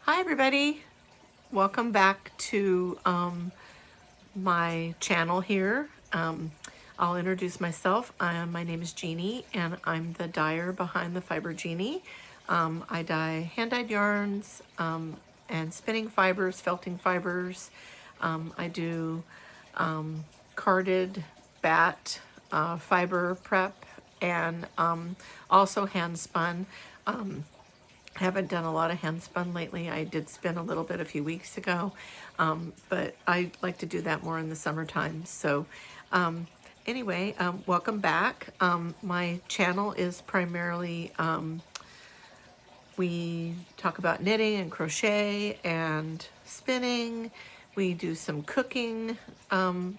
Hi everybody, welcome back to my channel here. I'll introduce myself. My name is Jeannie and I'm the dyer behind the Fiber Genie. I dye hand-dyed yarns and spinning fibers, felting fibers. I do carded bat fiber prep and also hand spun. Haven't done a lot of hand spun lately. I did spin a little bit a few weeks ago, but I like to do that more in the summertime. So anyway, welcome back. My channel is primarily, we talk about knitting and crochet and spinning. We do some cooking,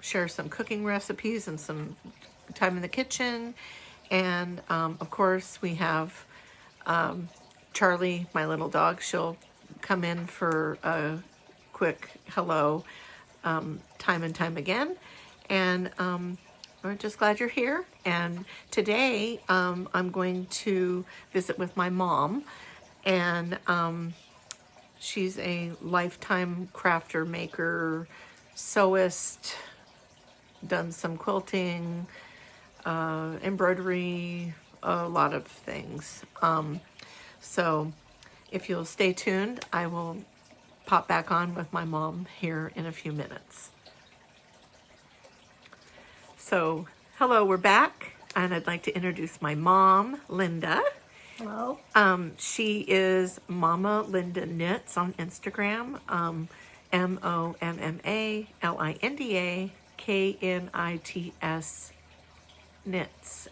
share some cooking recipes and some time in the kitchen. And of course we have Charlie, my little dog. She'll come in for a quick hello time and time again. And we're just glad you're here. And today I'm going to visit with my mom. And she's a lifetime crafter, maker, sewist, done some quilting, embroidery, a lot of things. So if you'll stay tuned, I will pop back on with my mom here in a few minutes. So hello, we're back, and I'd like to introduce my mom, Linda. Hello. She is Mama Linda Knits on Instagram, MOMMALINDA knits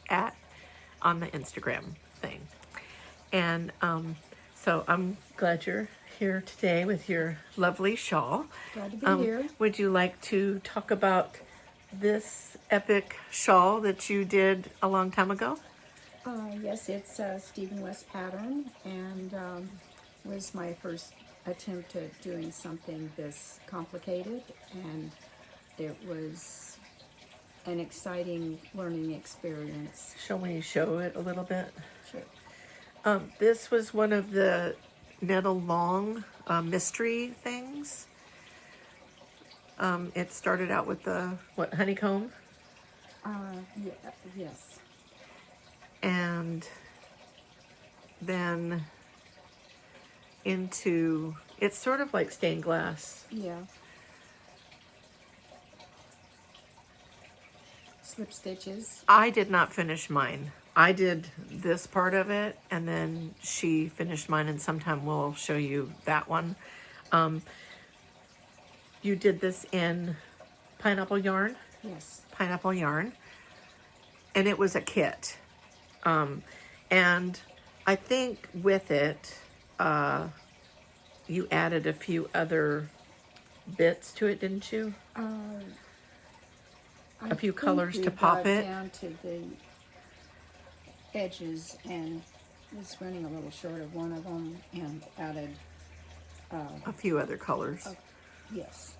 on the Instagram thing. And so I'm glad you're here today with your lovely shawl. Glad to be here. Would you like to talk about this epic shawl that you did a long time ago? Yes, it's a Stephen West pattern, and was my first attempt at doing something this complicated, and it was an exciting learning experience. Shall we show it a little bit? Sure. This was one of the knit along mystery things. It started out with the, honeycomb? Yes. And then into, it's sort of like stained glass. Yeah. Slip stitches. I did not finish mine. I did this part of it, and then she finished mine, and sometime we'll show you that one. You did this in pineapple yarn? Yes. Pineapple yarn. And it was a kit. And I think with it, you added a few bits to it, didn't you? A few colors to pop it. Down to the edges and was running a little short of one of them and added A few other colors. yes.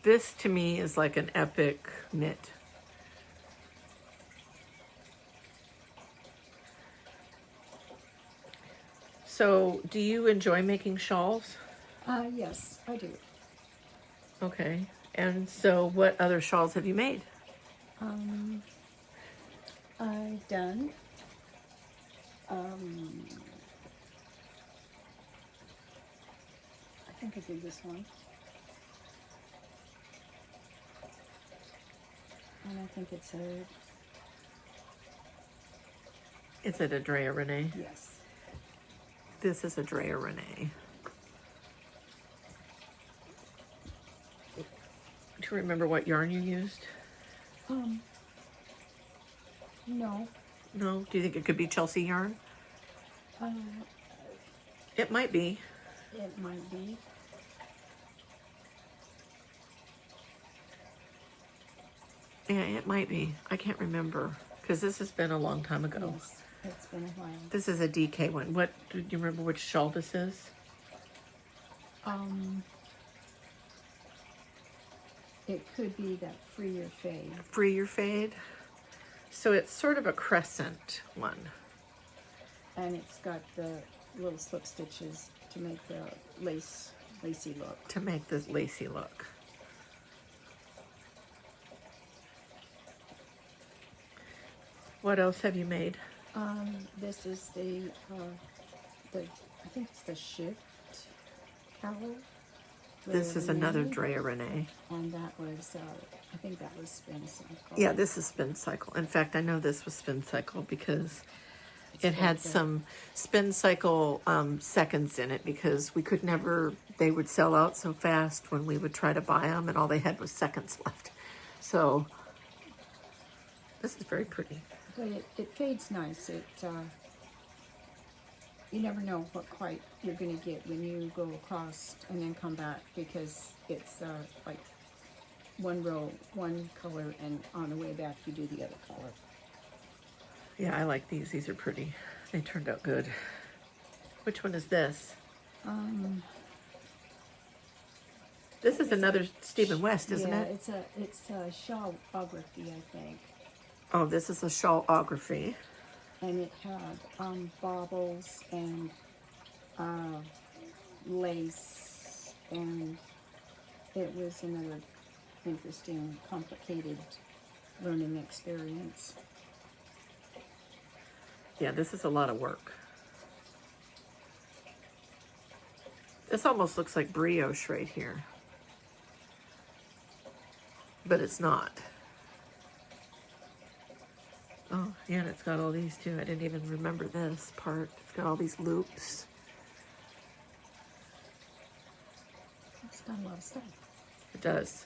This to me is like an epic knit. So do you enjoy making shawls? Yes, I do. Okay. And so what other shawls have you made? I've done I think I did this one. And I think it's a, Is it a Drea Renee? yes. This is a Drea Renee. Do you remember what yarn you used? No. No? Do you think it could be Chelsea yarn? It might be. It might be. Yeah, it might be. I can't remember because this has been a long time ago. Yes, it's been a while. This is a DK one. What, do you remember which shawl this is? It could be that Free Your Fade. Free Your Fade. So it's sort of a crescent one. And it's got the little slip stitches to make the lacy look. To make this lacy look. What else have you made? This is the I think it's the shift cowl. This is another Drea Renee. And that was, I think that was Spin Cycle. Yeah, this is Spin Cycle. In fact, I know this was Spin Cycle because it had some Spin Cycle seconds in it, because we could never, they would sell out so fast when we would try to buy them, and all they had was seconds left. So this is very pretty. But it fades nice. You never know what quite you're going to get when you go across and then come back, because it's like one row, one color, and on the way back you do the other color. Yeah, I like these. These are pretty. They turned out good. Which one is this? This is another Stephen West, isn't it? Yeah, it's a shawlography, I think. Oh, this is a shawlography. And it had baubles and lace, and it was another interesting, complicated learning experience. Yeah, this is a lot of work. This almost looks like brioche right here, but it's not. Oh, yeah, and it's got all these too. I didn't even remember this part. It's got all these loops. It's got a lot of stuff. It does.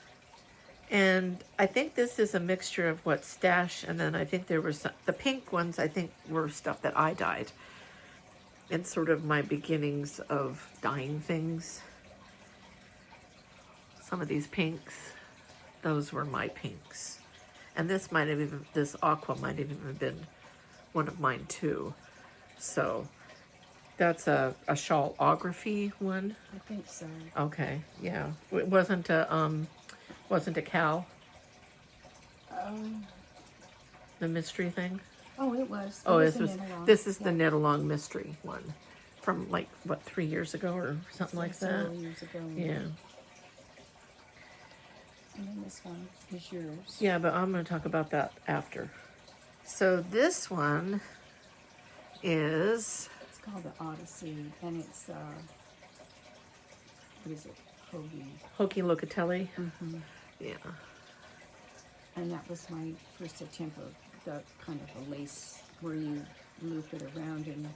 And I think this is a mixture of what stash, and then I think there was the pink ones, I think, were stuff that I dyed. And sort of my beginnings of dyeing things. Some of these pinks, those were my pinks. And this might have even, this aqua might have even been one of mine too. So that's a shawlography one. I think so. Okay, yeah. It wasn't a cowl. The mystery thing. Oh, it was. Oh, It was this a was knit along. this is the Yeah. knit along mystery one, from like what, 3 years ago or something like that. Several years ago. Yeah. And then this one is yours. Yeah, but I'm going to talk about that after. So this one is, It's called the Odyssey, and it's what is it? Hoagie. Hokey Locatelli. Mm-hmm. Yeah. And that was my first attempt of the kind of a lace where you loop it around and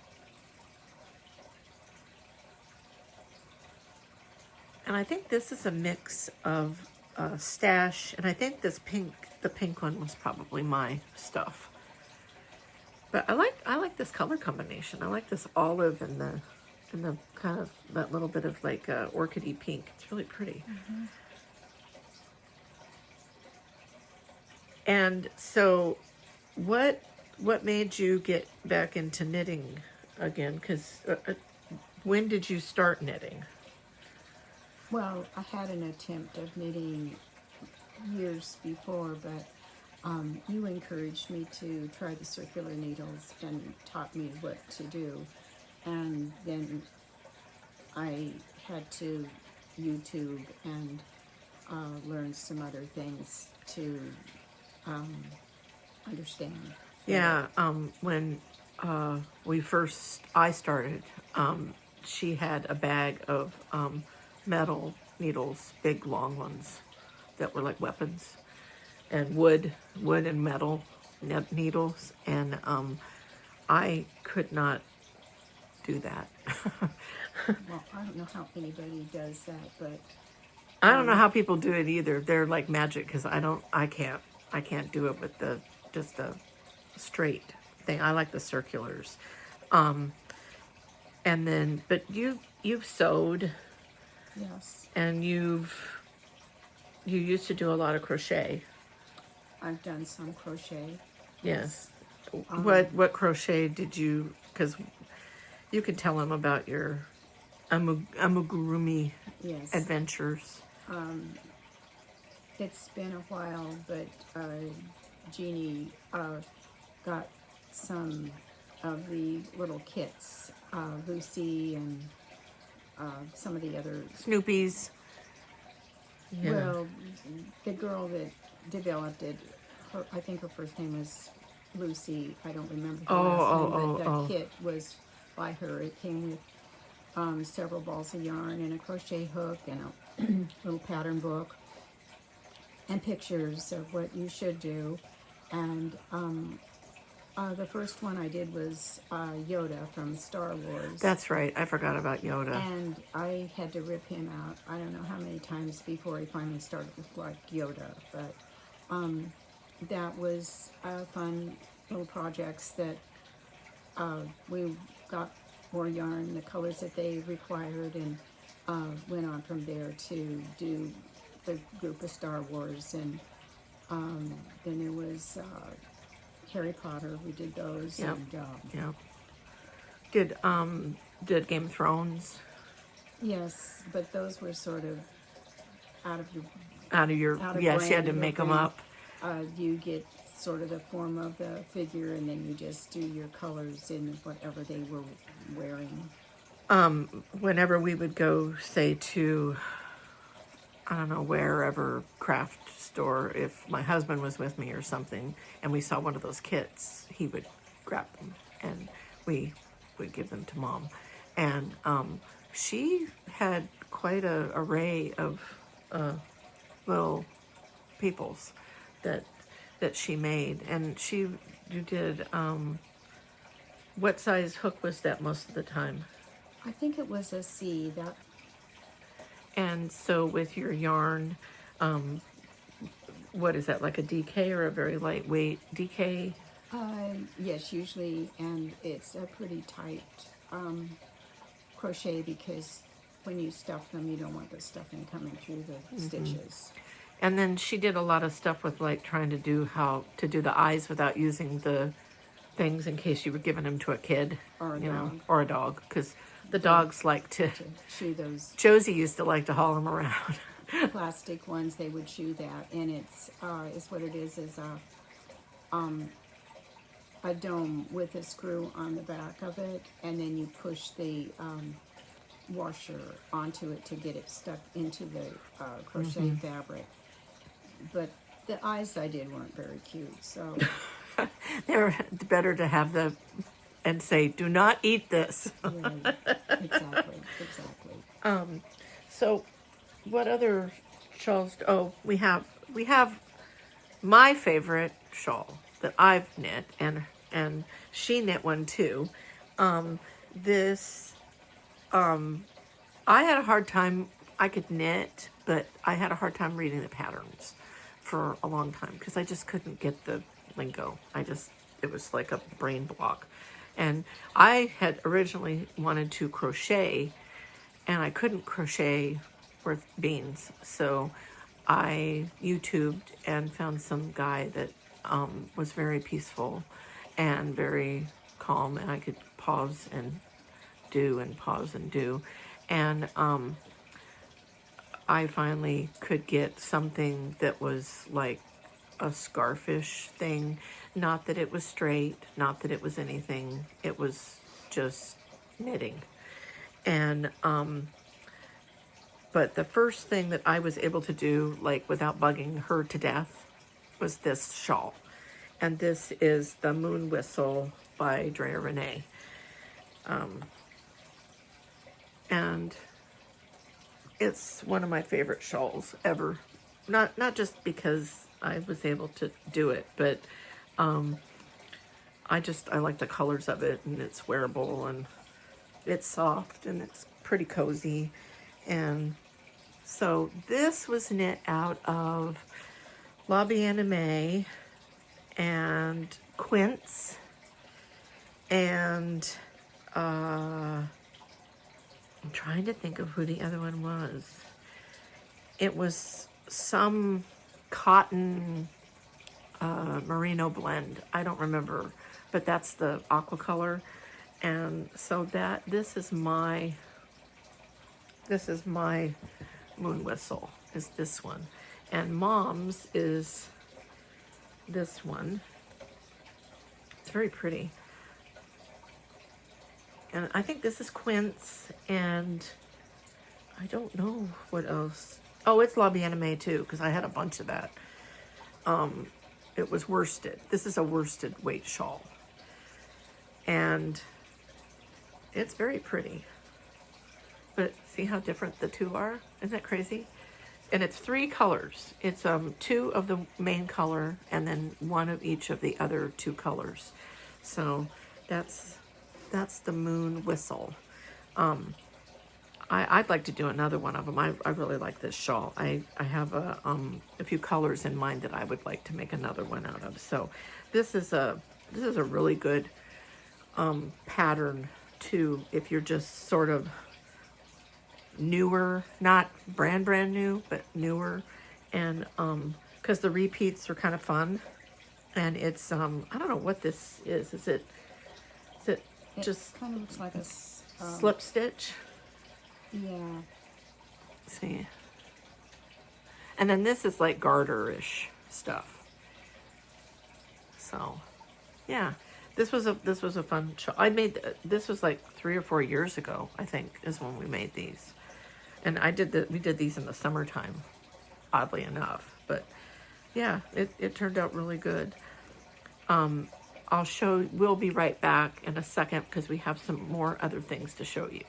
And I think this is a mix of stash, and I think this pink, the pink one was probably my stuff. But I like this color combination. I like this olive and the kind of that little bit of like orchidy pink. It's really pretty. Mm-hmm. And so, what made you get back into knitting again? Because when did you start knitting? well, I had an attempt of knitting years before, but you encouraged me to try the circular needles and taught me what to do. And then I had to YouTube and learn some other things to understand. Yeah, when I started, she had a bag of metal needles, big long ones that were like weapons, and wood and metal needles, and I could not do that. Well, I don't know how anybody does that, but I don't know how people do it either. They're like magic, because I can't do it with just the straight thing. I like the circulars. And then, but you've sewed, yes, and you used to do a lot of crochet. I've done some crochet. Yes. What crochet did you, because you could tell them about your amigurumi Yes. adventures. It's been a while, but Genie got some of the little kits, Lucy and some of the other. Snoopy's. Yeah. Well, the girl that developed it, I think her first name was Lucy. I don't remember her last name, but that kit was by her. It came with several balls of yarn and a crochet hook and a little pattern book and pictures of what you should do. And the first one I did was Yoda from Star Wars. That's right. I forgot about Yoda. And I had to rip him out, I don't know how many times before he finally started to look like Yoda. But that was fun little projects that we got more yarn, the colors that they required, and went on from there to do the group of Star Wars. And then there was Harry Potter. We did those. Yep. And Did Game of Thrones? yes, but those were sort of out of your Yes, you had to make them up. You get sort of the form of the figure, and then you just do your colors in whatever they were wearing. Whenever we would go, say, to, I don't know, wherever craft store, if my husband was with me or something, and we saw one of those kits, he would grab them, and we would give them to Mom. And she had quite a array of little peoples that she made. And you did, what size hook was that most of the time? I think it was a C. And so with your yarn, what is that, like a DK or a very lightweight DK? Yes, usually, and it's a pretty tight crochet, because when you stuff them, you don't want the stuffing coming through the stitches. And then she did a lot of stuff with, like, trying to do the eyes without using the things, in case you were giving them to a kid, Or a dog. or a dog, because the dogs like to chew those. Josie used to like to haul them around. Plastic ones, they would chew that, and it's what it is a dome with a screw on the back of it, and then you push the washer onto it to get it stuck into the crochet fabric. But the eyes I did weren't very cute, so They're better to have and say, "Do not eat this." right. Exactly. So, what other shawls? Oh, we have my favorite shawl that I've knit, and she knit one too. I had a hard time. I could knit, but I had a hard time reading the patterns for a long time because I just couldn't get the lingo. It was like a brain block. And I had originally wanted to crochet, and I couldn't crochet worth beans. So I YouTubed and found some guy that was very peaceful and very calm, and I could pause and do and pause and do. And I finally could get something that was like a scarfish thing. Not that it was straight, not that it was anything. It was just knitting. And but the first thing that I was able to do, like without bugging her to death, was this shawl. And this is the Moon Whistle by Drea Renee. And it's one of my favorite shawls ever. Not just because I was able to do it, but I like the colors of it, and it's wearable, and it's soft, and it's pretty cozy. And so this was knit out of Lobby Anime and Quince, and I'm trying to think of who the other one was. It was some cotton merino blend. I don't remember, but that's the aqua color. And so this is my Moon Whistle, is this one. And Mom's is this one. It's very pretty. And I think this is Quince, and I don't know what else. Oh, it's La Bien-Aimée too, because I had a bunch of that. It was worsted. This is a worsted weight shawl. And it's very pretty. But see how different the two are? Isn't that crazy? And it's 3 colors. It's 2 of the main color and then 1 of each of the other 2 colors. So that's the Moon Whistle. I'd like to do another one of them. I really like this shawl. I have a few colors in mind that I would like to make another one out of. So this is a really good pattern too, if you're just sort of newer, not brand new, but newer, and because the repeats are kind of fun, and it's I don't know what this is. Is it just kind of looks like a slip stitch? Yeah. See, and then this is like garter-ish stuff. So, yeah, this was a fun show. I made this was like 3 or 4 years ago, I think, is when we made these, and we did these in the summertime, oddly enough. But yeah, it turned out really good. We'll be right back in a second because we have some more other things to show you.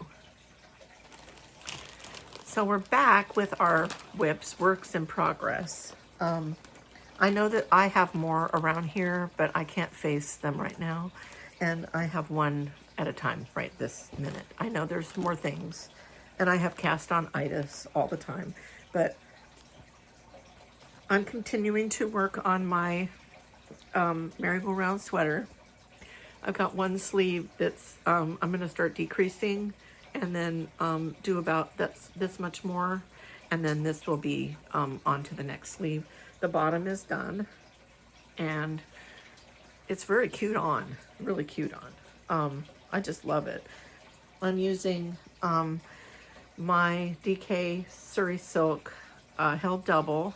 So we're back with our WIPs, works in progress. I know that I have more around here, but I can't face them right now. And I have one at a time right this minute. I know there's more things, and I have cast on itis all the time, but I'm continuing to work on my merry-go-round sweater. I've got one sleeve that's I'm going to start decreasing, and then do about this much more, and then this will be onto the next sleeve. The bottom is done, and it's very cute on, really cute on. I just love it. I'm using my DK Surrey Silk held double,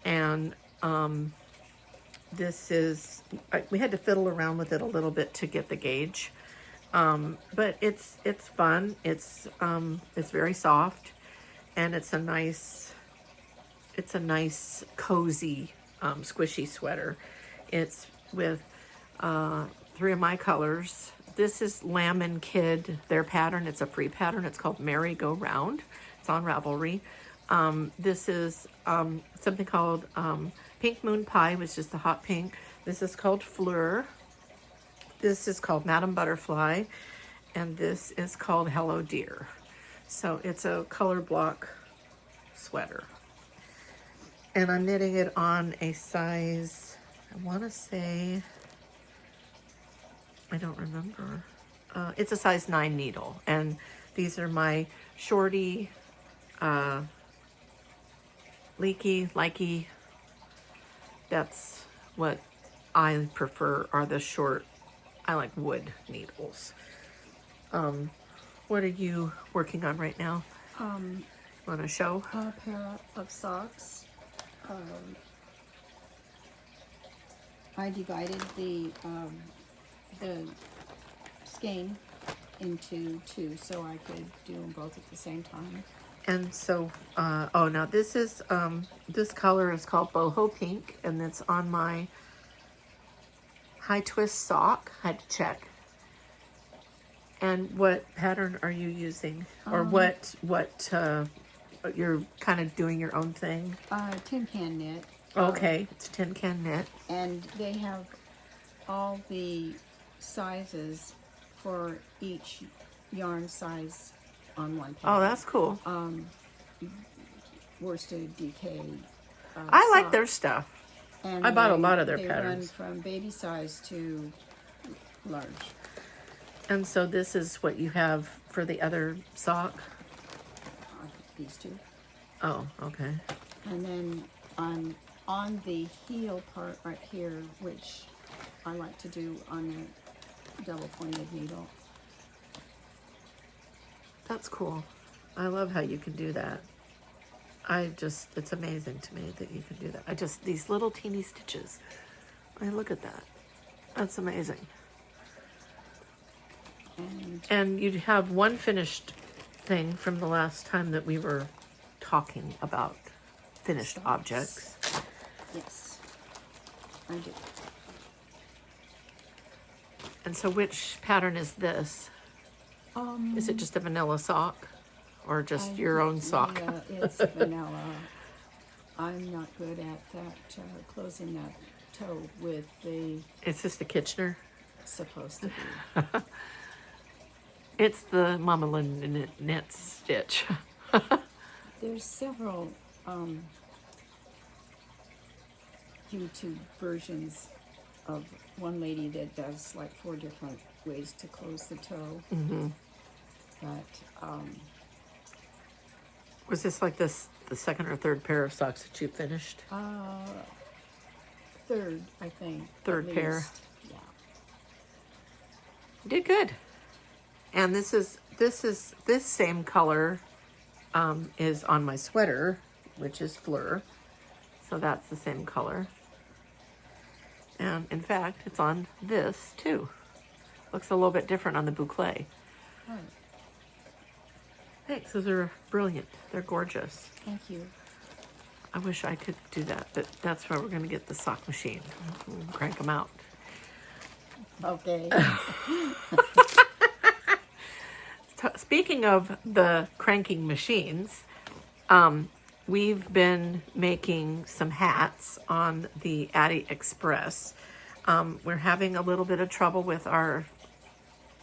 and this is, we had to fiddle around with it a little bit to get the gauge. But it's fun. It's very soft, and it's a nice cozy, squishy sweater. It's with 3 of my colors. This is Lamb and Kid, their pattern. It's a free pattern. It's called Merry Go Round. It's on Ravelry. This is something called Pink Moon Pie, which is the hot pink. This is called Fleur. This is called Madame Butterfly, and this is called Hello Dear. So it's a color block sweater. And I'm knitting it on a size, I want to say, I don't remember. It's a size 9 needle, and these are my shorty, likey. That's what I prefer, are the short, I like wood needles. What are you working on right now? Want to show? A pair of socks. I divided the skein into 2 so I could do them both at the same time. And so, now this is, this color is called Boho Pink, and it's on my high twist sock. I had to check. And what pattern are you using? Or what you're kind of doing your own thing? Tin can knit. Okay, it's tin can knit. And they have all the sizes for each yarn size on one pattern. Oh, that's cool. Worsted DK. I like their stuff. And I bought a lot of their they patterns. Run from baby size to large. And so this is what you have for the other sock? These 2. Oh, okay. And then on the heel part right here, which I like to do on a double pointed needle. That's cool. I love how you can do that. It's amazing to me that you can do that. These little teeny stitches. Look at that. That's amazing. And And you'd have one finished thing from the last time that we were talking about finished Socks. objects. Yes, I do. And so which pattern is this? Is it just a vanilla sock? Or just your own sock? Yeah, it's vanilla. I'm not good at that, closing that toe with the, Is this the Kitchener? supposed to be. It's the Mama Lynn knit stitch. There's several YouTube versions of one lady that does like 4 different ways to close the toe. Mm-hmm. But Was this like this the second or third pair of socks that you finished? third, I think. Third at pair. least. Yeah. You did good. And this same color is on my sweater, which is Fleur. So that's the same color. And in fact, it's on this too. Looks a little bit different on the boucle. Right. Thanks, those are brilliant. They're gorgeous. Thank you. I wish I could do that, but that's why we're going to get the sock machine. We'll crank them out. Okay. Speaking of the cranking machines, we've been making some hats on the AliExpress. We're having a little bit of trouble with our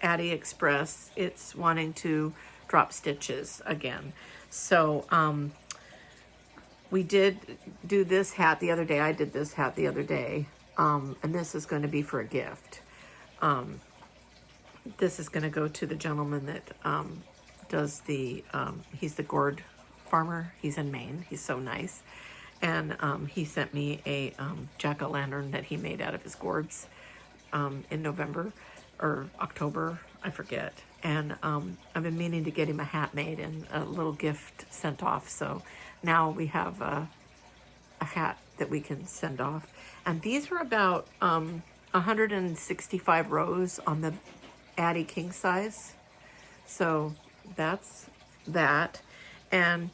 AliExpress. It's wanting to drop stitches again. So we did do this hat the other day. I did this hat the other day. And this is going to be for a gift. This is going to go to the gentleman that does the, he's the gourd farmer. He's in Maine. He's so nice. And he sent me a jack-o'-lantern that he made out of his gourds in November or October, I forget. And I've been meaning to get him a hat made and a little gift sent off. So now we have a hat that we can send off. And these were about 165 rows on the Addy king size. So that's that. And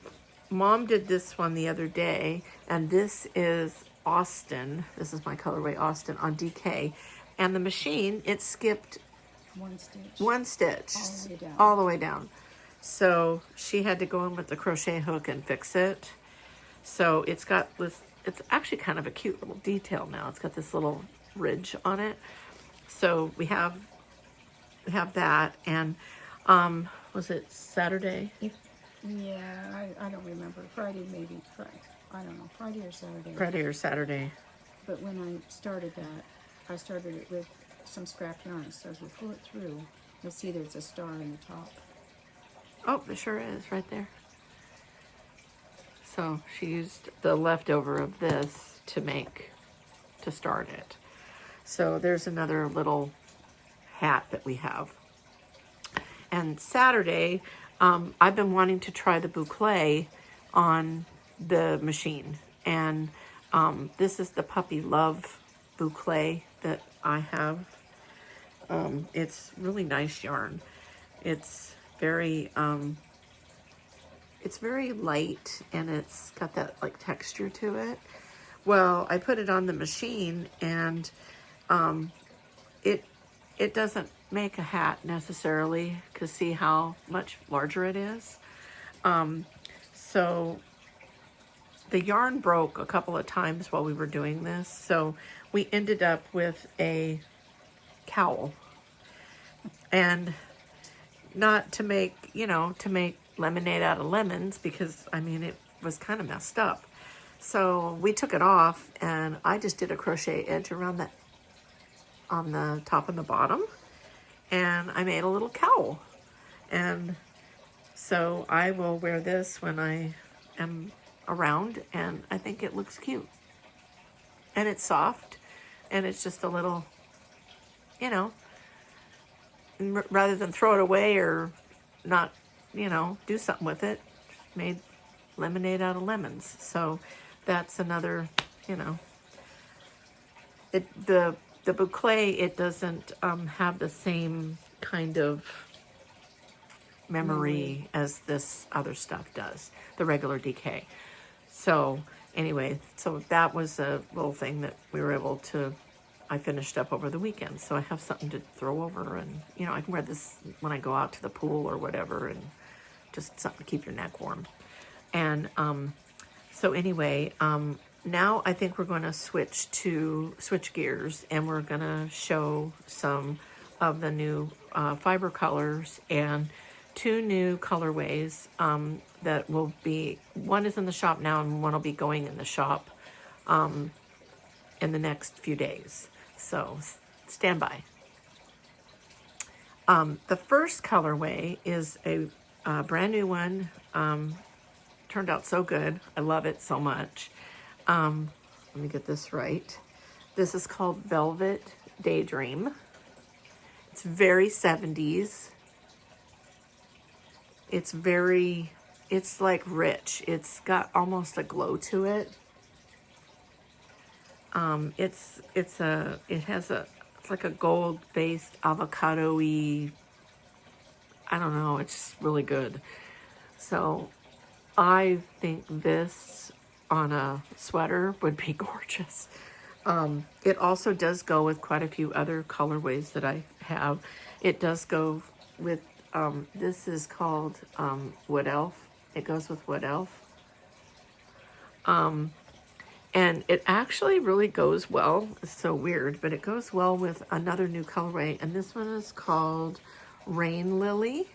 Mom did this one the other day, and this is Austin. This is my colorway Austin on DK. And the machine, it skipped one stitch all the way down. So she had to go in with the crochet hook and fix it. So it's got this, it's actually kind of a cute little detail now. It's got this little ridge on it. So we have that. And was it Saturday? Yeah, I don't remember. Friday maybe. I don't know. Friday or Saturday. Friday or Saturday. But when I started that, I started it with some scrap yarn. So if you pull it through, you'll see there's a star in the top. Oh, there sure is right there. So she used the leftover of this to start it. So there's another little hat that we have. And Saturday, I've been wanting to try the boucle on the machine. And this is the Puppy Love boucle that I have. It's really nice yarn. It's very light, and it's got that like texture to it. Well, I put it on the machine, and it doesn't make a hat necessarily, because see how much larger it is. So the yarn broke a couple of times while we were doing this, so we ended up with a cowl. And not to make, to make lemonade out of lemons, because I mean it was kind of messed up. So we took it off, and I just did a crochet edge around that on the top and the bottom, and I made a little cowl. And so I will wear this when I am around, and I think it looks cute. And it's soft, and it's just a little, rather than throw it away or not, do something with it, made lemonade out of lemons. So that's another, the boucle, it doesn't have the same kind of memory as this other stuff does, the regular DK. So anyway, so that was a little thing that we were able to, I finished up over the weekend. So I have something to throw over, and you know, I can wear this when I go out to the pool or whatever, and just something to keep your neck warm. And so anyway, now I think we're going to switch gears, and we're going to show some of the new fiber colors and 2 new colorways that will be, one is in the shop now and one will be going in the shop in the next few days. So stand by. The first colorway is a brand new one. Turned out so good. I love it so much. Let me get this right. This is called Velvet Daydream. It's very 70s. It's like rich. It's got almost a glow to it. It's like a gold-based avocado-y, I don't know, it's just really good. So I think this on a sweater would be gorgeous. It also does go with quite a few other colorways that I have. It does go with, this is called Wood Elf. It goes with Wood Elf. And it actually really goes well. It's so weird, but it goes well with another new colorway. And this one is called Rain Lily.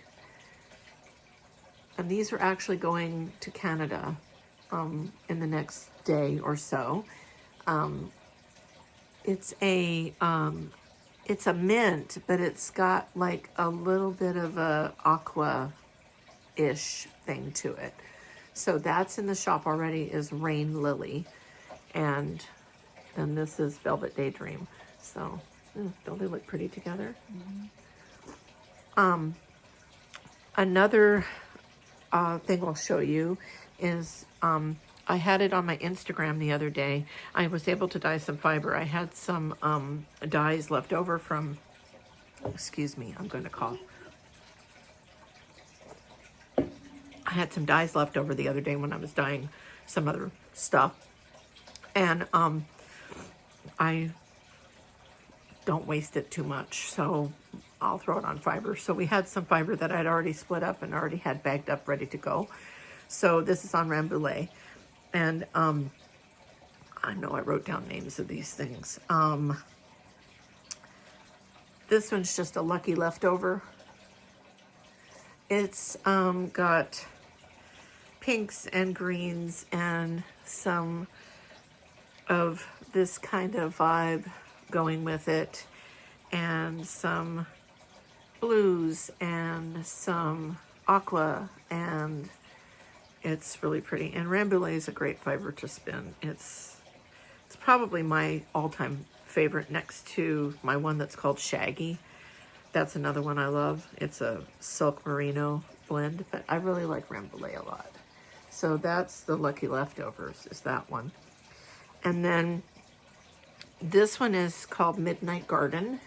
And these are actually going to Canada in the next day or so. It's a mint, but it's got like a little bit of a aqua-ish thing to it. So that's in the shop already, is Rain Lily. And then this is Velvet Daydream. So don't they look pretty together? Mm-hmm. Another thing I'll show you is I had it on my Instagram the other day. I was able to dye some fiber. I had some dyes left over from, excuse me, I'm going to cough. I had some dyes left over the other day when I was dyeing some other stuff. And I don't waste it too much, so I'll throw it on fiber. So we had some fiber that I'd already split up and already had bagged up, ready to go. So this is on Rambouillet. And I know I wrote down names of these things. This one's just a lucky leftover. It's got pinks and greens and some of this kind of vibe going with it, and some blues and some aqua, and it's really pretty. And Rambouillet is a great fiber to spin. It's probably my all-time favorite, next to my one that's called Shaggy. That's another one I love. It's a silk merino blend, but I really like Rambouillet a lot. So that's the lucky leftovers, is that one. And then this one is called Midnight Garden,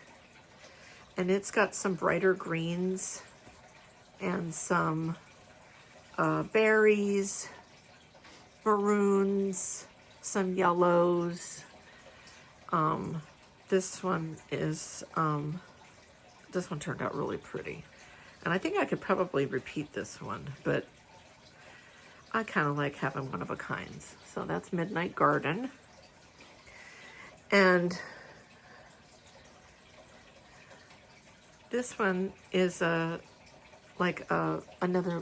and it's got some brighter greens and some berries, maroons, some yellows. This one turned out really pretty. And I think I could probably repeat this one, but I kind of like having one of a kinds. So that's Midnight Garden. And this one is another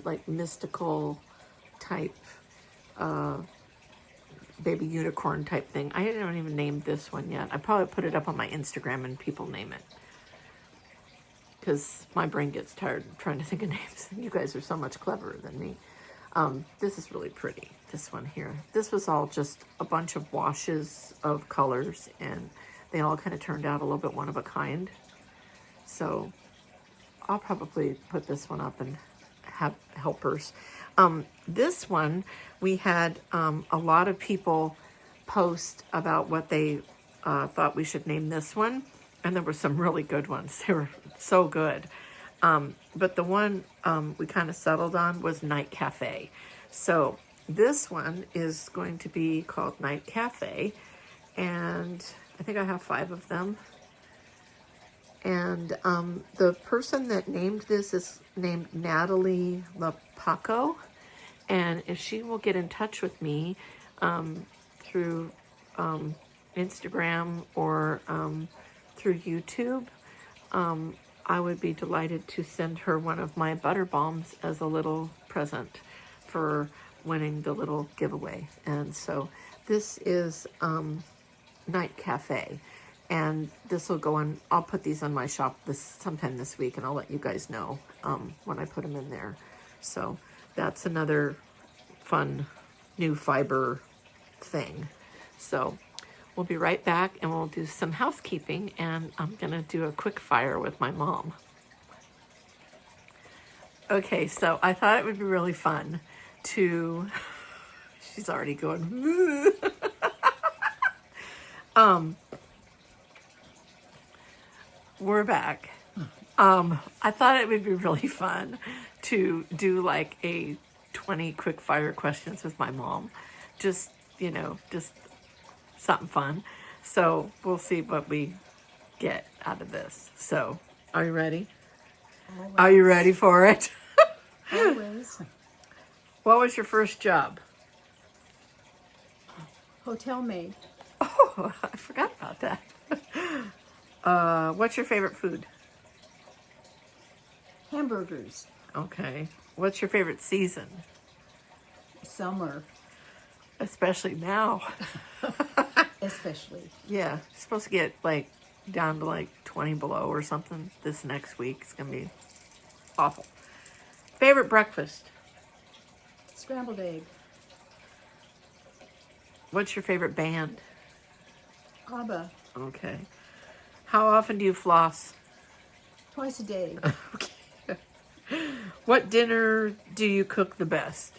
like mystical type baby unicorn type thing. I haven't even named this one yet. I probably put it up on my Instagram and people name it, because my brain gets tired trying to think of names. You guys are so much cleverer than me. This is really pretty, this one here. This was all just a bunch of washes of colors, and they all kind of turned out a little bit one of a kind. So I'll probably put this one up and have helpers. This one, we had a lot of people post about what they thought we should name this one, and there were some really good ones. They were so good. But the one we kind of settled on was Night Cafe. So this one is going to be called Night Cafe, and I think I have 5 of them. And the person that named this is named Natalie Lapaco, and if she will get in touch with me through Instagram or through YouTube, I would be delighted to send her one of my butter bombs as a little present for winning the little giveaway. And so this is Night Cafe, and this will go on. I'll put these on my shop sometime this week, and I'll let you guys know when I put them in there. So that's another fun new fiber thing. So we'll be right back, and we'll do some housekeeping, and I'm gonna do a quick fire with my mom. Okay, so I thought it would be really fun to, she's already going, we're back. I thought it would be really fun to do like a 20 quick fire questions with my mom. Just, just something fun. So we'll see what we get out of this. So, are you ready? Always. Are you ready for it? Always. What was your first job? Hotel maid. Oh, I forgot about that. What's your favorite food? Hamburgers. Okay. What's your favorite season? Summer. Especially now. Especially. Yeah, it's supposed to get like down to like 20 below or something this next week. It's gonna be awful. Favorite breakfast? Scrambled egg. What's your favorite band? ABBA. Okay. How often do you floss? Twice a day. Okay. What dinner do you cook the best?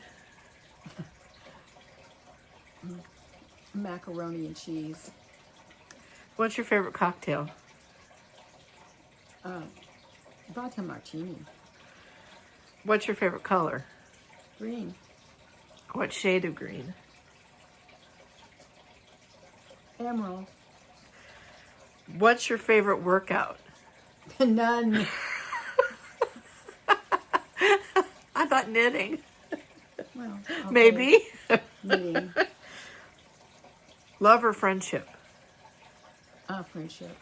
Macaroni and cheese. What's your favorite cocktail? Vodka martini. What's your favorite color? Green. What shade of green? Emerald. What's your favorite workout? None. I thought knitting. Well, okay. Maybe. Knitting. Love or friendship? Friendship.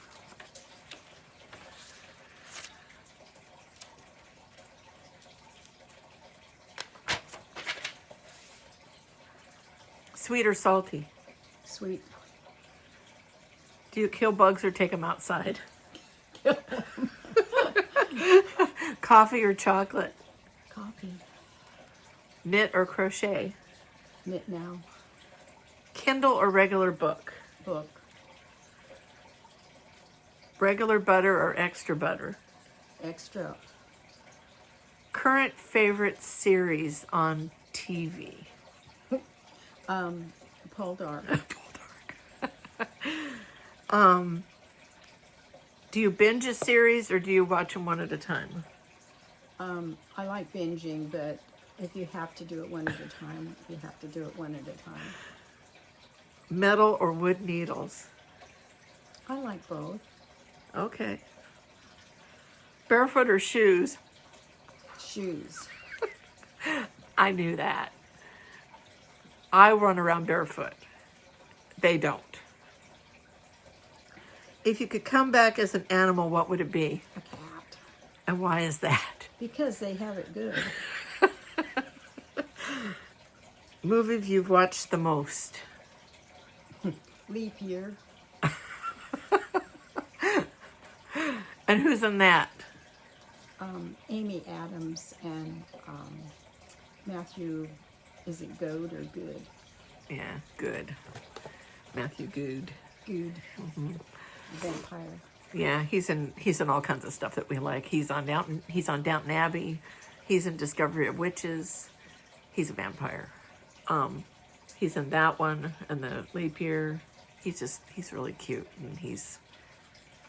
Sweet or salty? Sweet. Do you kill bugs or take them outside? Coffee or chocolate? Coffee. Knit or crochet? Knit now. Kindle or regular book? Book. Regular butter or extra butter? Extra. Current favorite series on TV? Paul Dark. Do you binge a series or do you watch them one at a time? I like binging, but if you have to do it one at a time, you have to do it one at a time. Metal or wood needles? I like both. Okay. Barefoot or shoes? Shoes. I knew that. I run around barefoot. They don't. If you could come back as an animal, what would it be? A cat. And why is that? Because they have it good. Movie you've watched the most? Leap year. And who's in that? Amy Adams and Matthew, is it Goad or Good? Yeah, good. Matthew Good. Good. Vampire. Yeah, he's in all kinds of stuff that we like. He's on Downton Abbey. He's in Discovery of Witches. He's a vampire. He's in that one and the Leap Year. He's really cute, and he's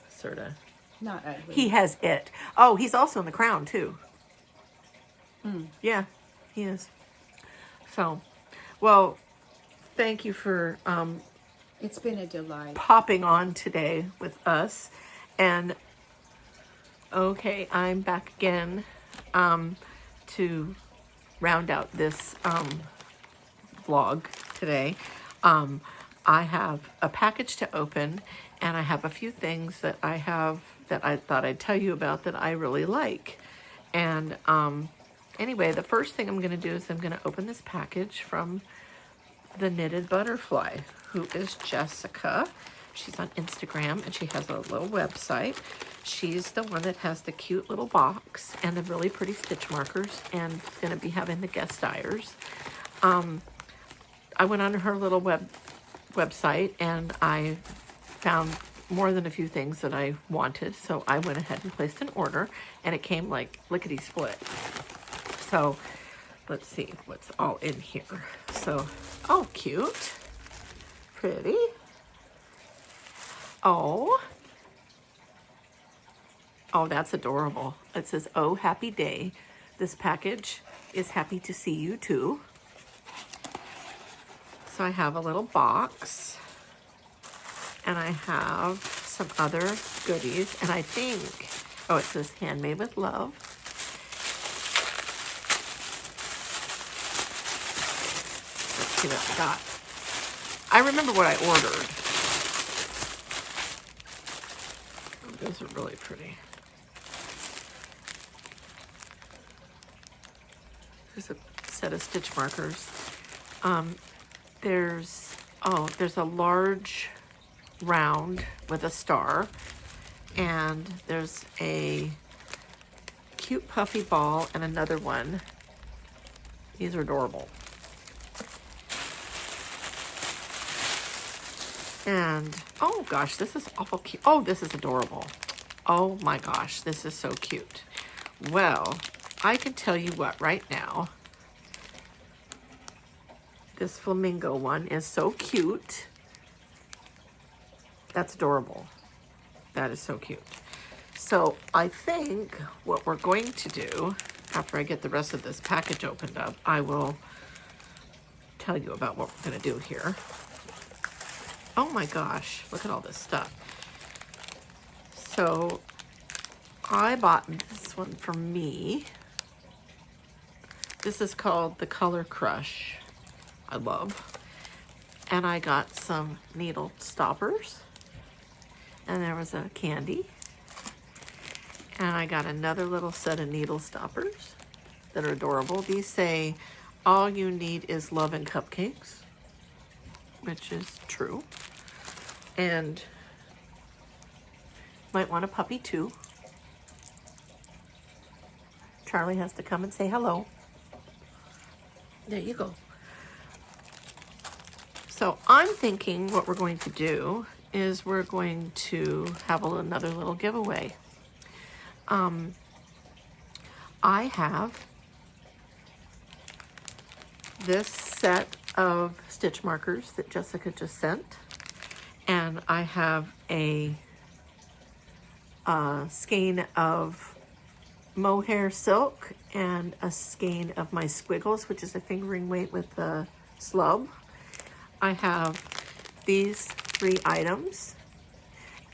sort of, Not ugly. he has it. Oh, he's also in The Crown too. Yeah, he is. So, well, thank you for It's been a delight. popping on today with us. And okay, I'm back again to round out this vlog today. I have a package to open, and I have a few things that I thought I'd tell you about that I really like. And anyway, the first thing I'm going to do is I'm going to open this package from the Knitted Butterfly, who is Jessica. She's on Instagram, and she has a little website. She's the one that has the cute little box and the really pretty stitch markers, and going to be having the guest dyers. I went on her little website, and I found more than a few things that I wanted, so I went ahead and placed an order, and it came like lickety-split. So let's see what's all in here. So, oh, cute. Pretty. Oh, that's adorable. It says, "Oh, happy day. This package is happy to see you too." So I have a little box, and I have some other goodies, and I think, oh, it says handmade with love. Let's see what I got. I remember what I ordered. Oh, those are really pretty. There's a set of stitch markers. There's a large round with a star, and there's a cute puffy ball and another one. These are adorable. And oh gosh, this is awful cute. Oh, this is adorable. Oh my gosh, this is so cute. Well, I can tell you what right now. This flamingo one is so cute. That's adorable. That is so cute. So I think what we're going to do, after I get the rest of this package opened up, I will tell you about what we're going to do here. Oh my gosh, look at all this stuff. So I bought this one for me. This is called the Color Crush. I love. And I got some needle stoppers. And there was a candy. And I got another little set of needle stoppers that are adorable. These say, "All you need is love and cupcakes," which is true. And might want a puppy too. Charlie has to come and say hello. There you go. So I'm thinking what we're going to do is we're going to have another little giveaway. I have this set of stitch markers that Jessica just sent, and I have a skein of mohair silk and a skein of my squiggles, which is a fingering weight with the slub. I have these 3 items,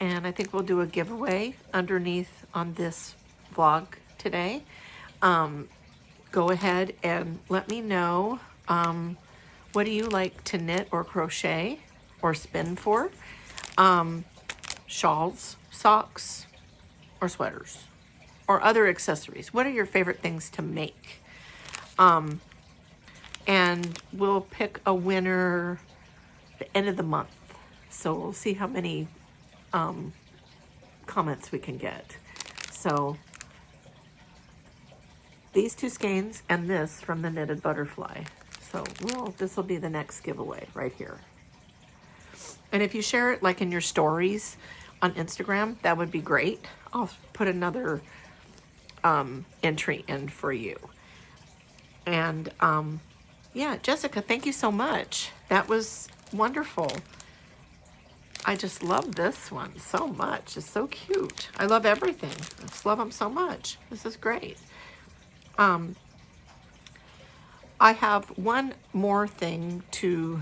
and I think we'll do a giveaway underneath on this vlog today. Go ahead and let me know, what do you like to knit or crochet or spin for? Shawls, socks, or sweaters, or other accessories. What are your favorite things to make? And we'll pick a winner the end of the month. So we'll see how many comments we can get. So these 2 skeins and this from the Knitted Butterfly. So this will be the next giveaway right here. And if you share it like in your stories on Instagram, that would be great. I'll put another entry in for you. And yeah, Jessica, thank you so much. That was wonderful. I just love this one so much. It's so cute. I love everything. I just love them so much. This is great. I have one more thing to,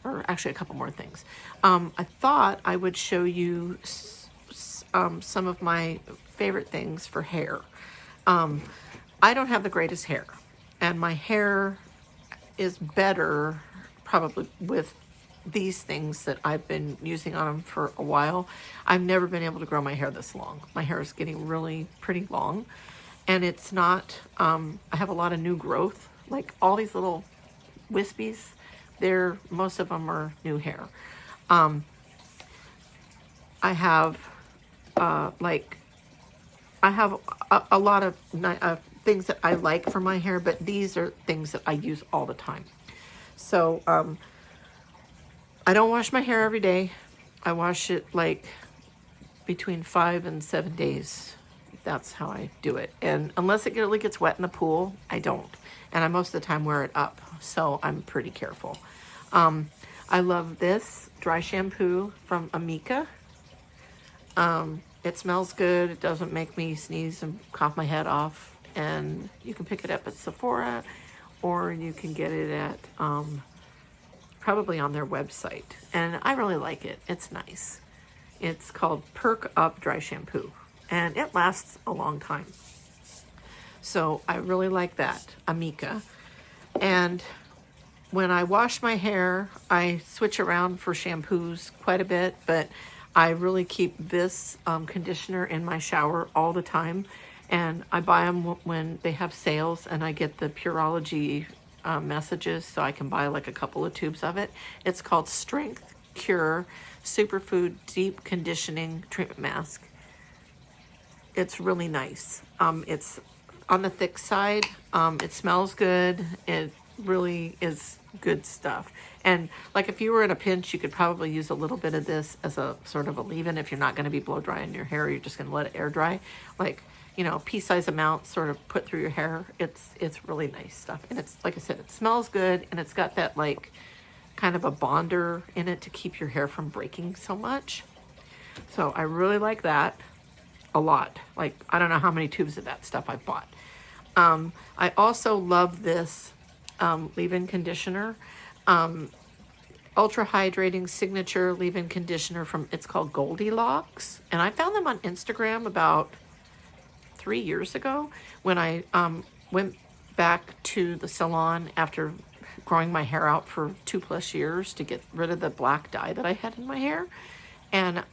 or actually a couple more things. I thought I would show you some of my favorite things for hair. I don't have the greatest hair, and my hair is better probably with these things that I've been using on them for a while. I've never been able to grow my hair this long. My hair is getting really pretty long, and it's not, I have a lot of new growth, like all these little wispies. Most of them are new hair. I have I have a lot of things that I like for my hair, but these are things that I use all the time. So I don't wash my hair every day. I wash it like between 5 and 7 days. That's how I do it. And unless it really gets wet in the pool, I don't. And I most of the time wear it up, so I'm pretty careful. I love this dry shampoo from Amika. It smells good. It doesn't make me sneeze and cough my head off. And you can pick it up at Sephora, or you can get it at probably on their website. And I really like it. It's nice. It's called Perk Up Dry Shampoo, and it lasts a long time. So I really like that, Amika. And when I wash my hair, I switch around for shampoos quite a bit, but I really keep this conditioner in my shower all the time. And I buy them when they have sales, and I get the Pureology messages, so I can buy like a couple of tubes of it. It's called Strength Cure Superfood Deep Conditioning Treatment Mask. It's really nice. It's on the thick side. It smells good. It really is good stuff. And like if you were in a pinch, you could probably use a little bit of this as a sort of a leave-in if you're not going to be blow drying your hair. You're just going to let it air dry. Like, pea-size amount sort of put through your hair. It's really nice stuff. And it's, like I said, it smells good, and it's got that like kind of a bonder in it to keep your hair from breaking so much. So I really like that a lot. Like, I don't know how many tubes of that stuff I've bought. I also love this leave-in conditioner. Ultra hydrating signature leave-in conditioner it's called Goldilocks. And I found them on Instagram about 3 years ago when I went back to the salon after growing my hair out for 2+ years to get rid of the black dye that I had in my hair. And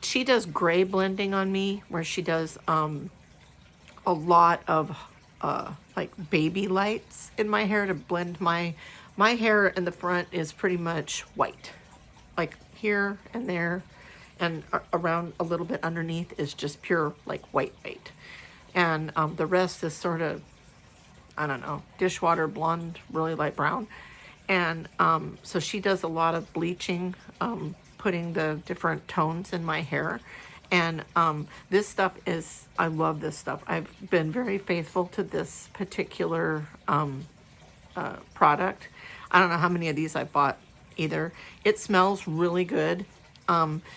she does gray blending on me, where she does a lot of like baby lights in my hair to blend my hair in the front is pretty much white, like here and there, and around a little bit underneath is just pure like white. And the rest is sort of, I don't know, dishwater blonde, really light brown. And so she does a lot of bleaching, putting the different tones in my hair. And this stuff I love this stuff. I've been very faithful to this particular product. I don't know how many of these I've bought either. It smells really good.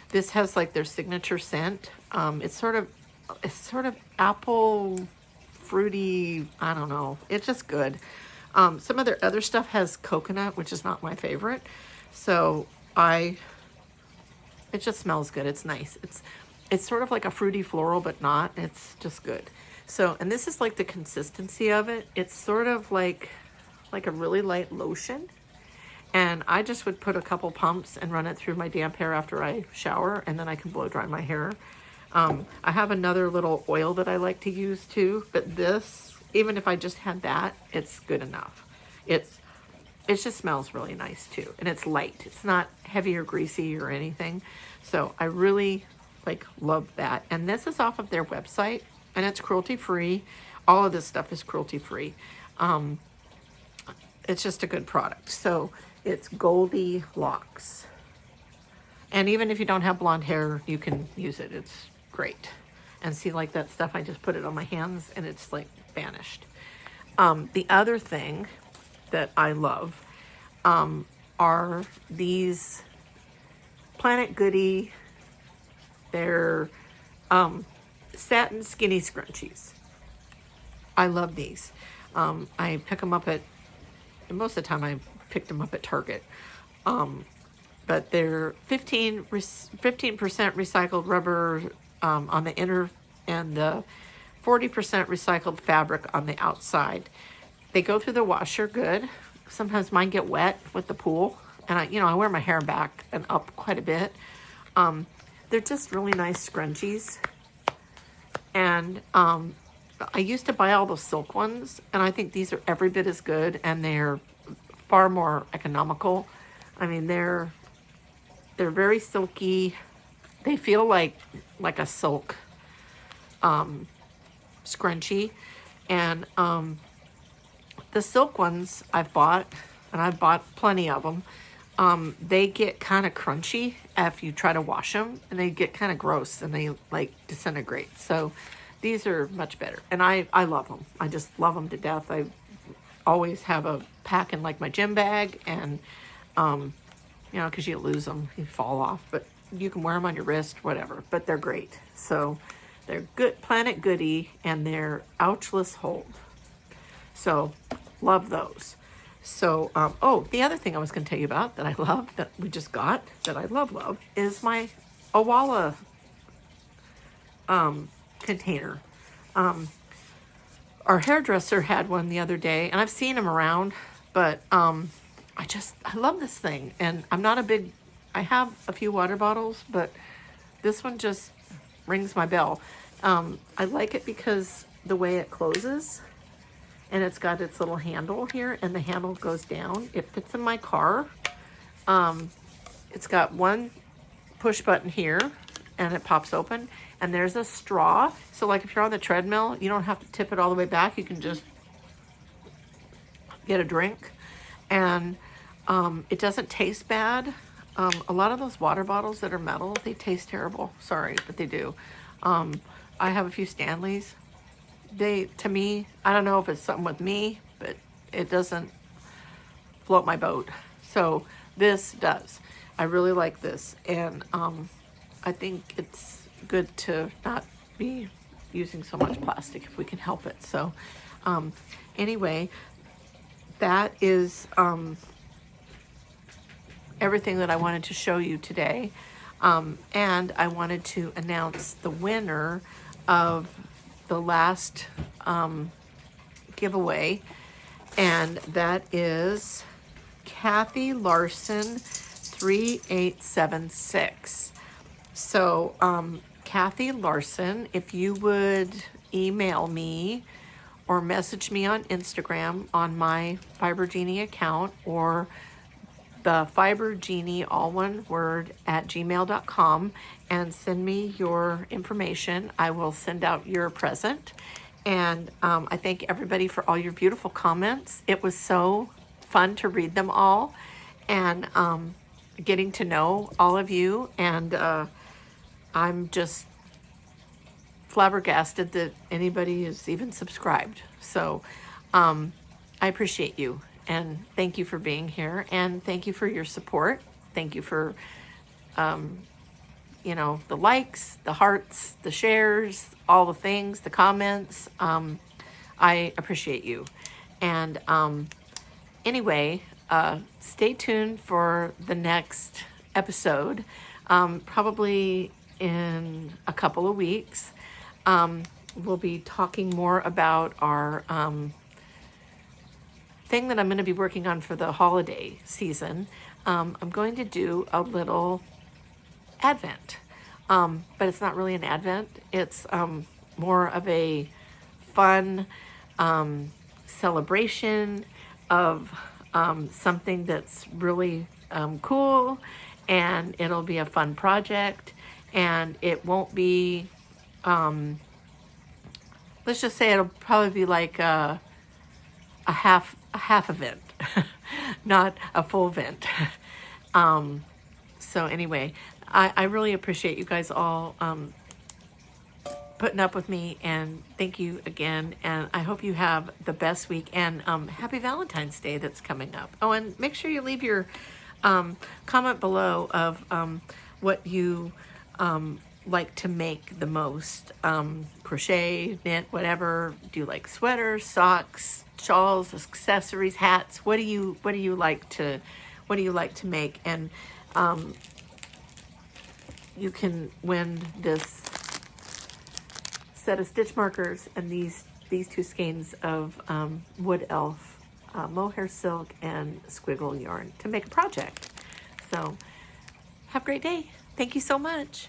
This has like their signature scent. It's sort of apple fruity. I don't know. It's just good. Some of their other stuff has coconut, which is not my favorite. So it just smells good. It's nice. It's sort of like a fruity floral, but not. It's just good. So, and this is like the consistency of it. It's sort of like a really light lotion. And I just would put a couple pumps and run it through my damp hair after I shower, and then I can blow dry my hair. I have another little oil that I like to use too, but this, even if I just had that, it's good enough. It just smells really nice too, and it's light. It's not heavy or greasy or anything. So I really love that. And this is off of their website, and it's cruelty free. All of this stuff is cruelty free. It's just a good product. So it's Goldilocks. And even if you don't have blonde hair, you can use it. It's great. And see, like that stuff, I just put it on my hands and it's like vanished. The other thing that I love are these Planet Goody. They're satin skinny scrunchies. I love these. I pick them up at, most of the time I picked them up at Target. But they're 15% recycled rubber on the inner, and the 40% recycled fabric on the outside. They go through the washer good. Sometimes mine get wet with the pool, and I wear my hair back and up quite a bit. They're just really nice scrunchies. And I used to buy all those silk ones, and I think these are every bit as good, and they're far more economical. I mean, they're very silky. They feel like a silk scrunchie. And the silk ones I've bought, and I've bought plenty of them, they get kind of crunchy if you try to wash them, and they get kind of gross, and they like disintegrate. So these are much better, and I love them. I just love them to death. I always have a pack in like my gym bag, and because you lose them, you fall off, but you can wear them on your wrist, whatever. But they're great. So they're good, Planet Goody, and they're ouchless hold. So love those. So, the other thing I was going to tell you about that I love, that we just got, that I love, is my Owala container. Our hairdresser had one the other day, and I've seen them around, but I love this thing. And I have a few water bottles, but this one just rings my bell. I like it because the way it closes, and it's got its little handle here, and the handle goes down. It fits in my car. It's got one push button here, and it pops open, and there's a straw. So like if you're on the treadmill, you don't have to tip it all the way back. You can just get a drink, and it doesn't taste bad. A lot of those water bottles that are metal, they taste terrible. Sorry, but they do. I have a few Stanleys. To me, I don't know if it's something with me, but it doesn't float my boat. So this does. I really like this, and I think it's good to not be using so much plastic if we can help it. So anyway, that is everything that I wanted to show you today. And I wanted to announce the winner of the last giveaway, and that is Kathy Larson 3876. So Kathy Larson, if you would email me or message me on Instagram on my Fiber Genie account, or the Fiber Genie, all one word, at gmail.com, and send me your information. I will send out your present. And I thank everybody for all your beautiful comments. It was so fun to read them all, and getting to know all of you. And I'm just flabbergasted that anybody is even subscribed. So I appreciate you. And thank you for being here, and thank you for your support. Thank you for, the likes, the hearts, the shares, all the things, the comments. I appreciate you. And anyway, stay tuned for the next episode, probably in a couple of weeks. We'll be talking more about our thing that I'm going to be working on for the holiday season. I'm going to do a little Advent, but it's not really an Advent. It's more of a fun celebration of something that's really cool, and it'll be a fun project, and it won't be, let's just say it'll probably be like a half event, not a full event. So anyway, I really appreciate you guys all putting up with me, and thank you again. And I hope you have the best week, and happy Valentine's Day that's coming up. Oh, and make sure you leave your comment below of what you like to make the most? Crochet, knit, whatever. Do you like sweaters, socks, shawls, accessories, hats? What do you like to make? And you can win this set of stitch markers and these two skeins of wood elf mohair silk and squiggle yarn to make a project. So have a great day. Thank you so much.